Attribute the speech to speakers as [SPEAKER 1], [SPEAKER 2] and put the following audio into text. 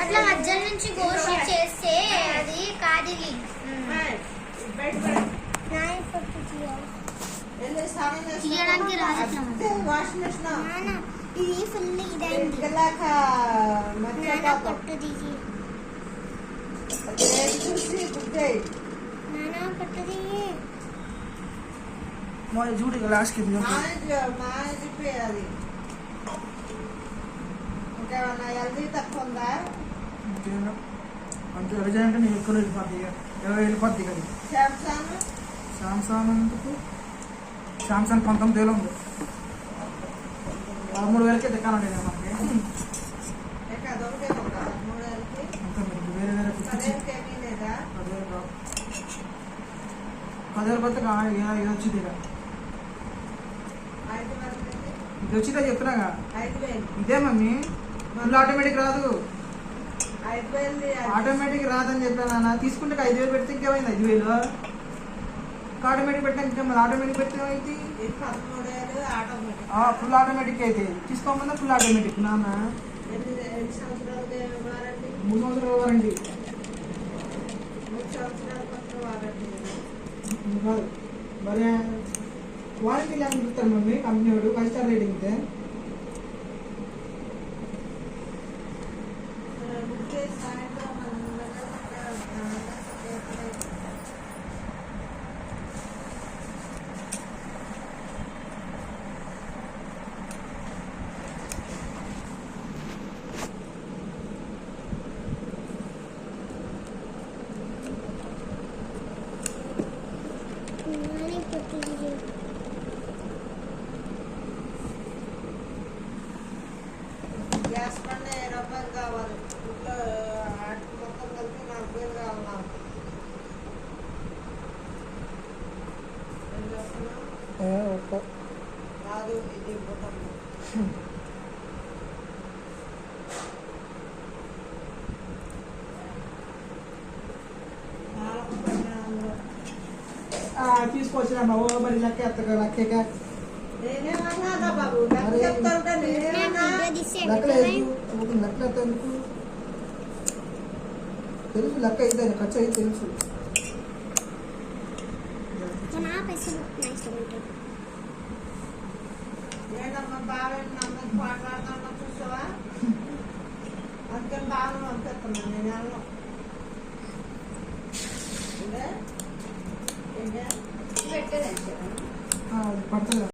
[SPEAKER 1] అట్లా మధ్య నుంచి గోషి చేస్తే అది కాదిలి తీయడానికి రాదు. ఇది ఫుల్ ఇదైంది పట్టు దిగి నానా పట్టు దిగి
[SPEAKER 2] చూడు లాస్ట్ కి
[SPEAKER 3] అది ఇంకేమన్నా హెల్దీ తక్కువ ఉందా?
[SPEAKER 2] అంతే రిజన్ అంటే నేను ఎక్కువ వెళ్ళిపోద్ది వెళ్ళిపోద్ది కదా. సామ్సంగ్ ఎందుకు? సామ్సంగ్ 19,000 ఉంది. 13,000కి దిక్కాలండి మనకి. వేరే వేరే 10,000 కొత్త ఇది వచ్చింది ఇక ఇది వచ్చిందా చెప్తున్నాగా. ఇదే మమ్మీ ఫుల్ ఆటోమేటిక్ రాదు. ఆటోమేటిక్ రాదని చెప్పాను. తీసుకుంటే 5,000 పెడితే ఇంకేమైంది? 5,000 ఆటోమేటిక్ పెట్టా ఇంకా మరి ఆటోమేటిక్ పెడితే ఏమైంది? ఫుల్ ఆటోమేటిక్ అయితే తీసుకోమన్నా ఫుల్ ఆటోమేటిక్ నాన్న
[SPEAKER 3] 3 సంవత్సరాలు
[SPEAKER 2] 3 సంవత్సరాలు వారంటీ. మరి వారంటీ లేకుండా చూస్తారు మమ్మీ కంపెనీ వాడు 5 స్టార్ రేటింగ్ అయితే.
[SPEAKER 3] గ్యాస్ బండి 10 రూపాయలు కావాలి. ఇంట్లో మొత్తం కలిపి 40,000 కావాలి. కాదు ఇది
[SPEAKER 2] తీసుకొచ్చినా మరి లెక్క ఎత్తగా లెక్క
[SPEAKER 3] నేనేమన్నా బాబు చెప్తా ఉంటే నేనేమన్నా
[SPEAKER 2] లెక్క ఎందుకు తెలుసు. లెక్క అయితే ఖర్చు అయితే తెలుసు.
[SPEAKER 3] ఏంటమ్మా బాగా మాట్లాడుతున్నా చూసావా? అందుకని బాగా పంపిస్తున్నాను నేను అన్నం
[SPEAKER 2] పడుతుంది.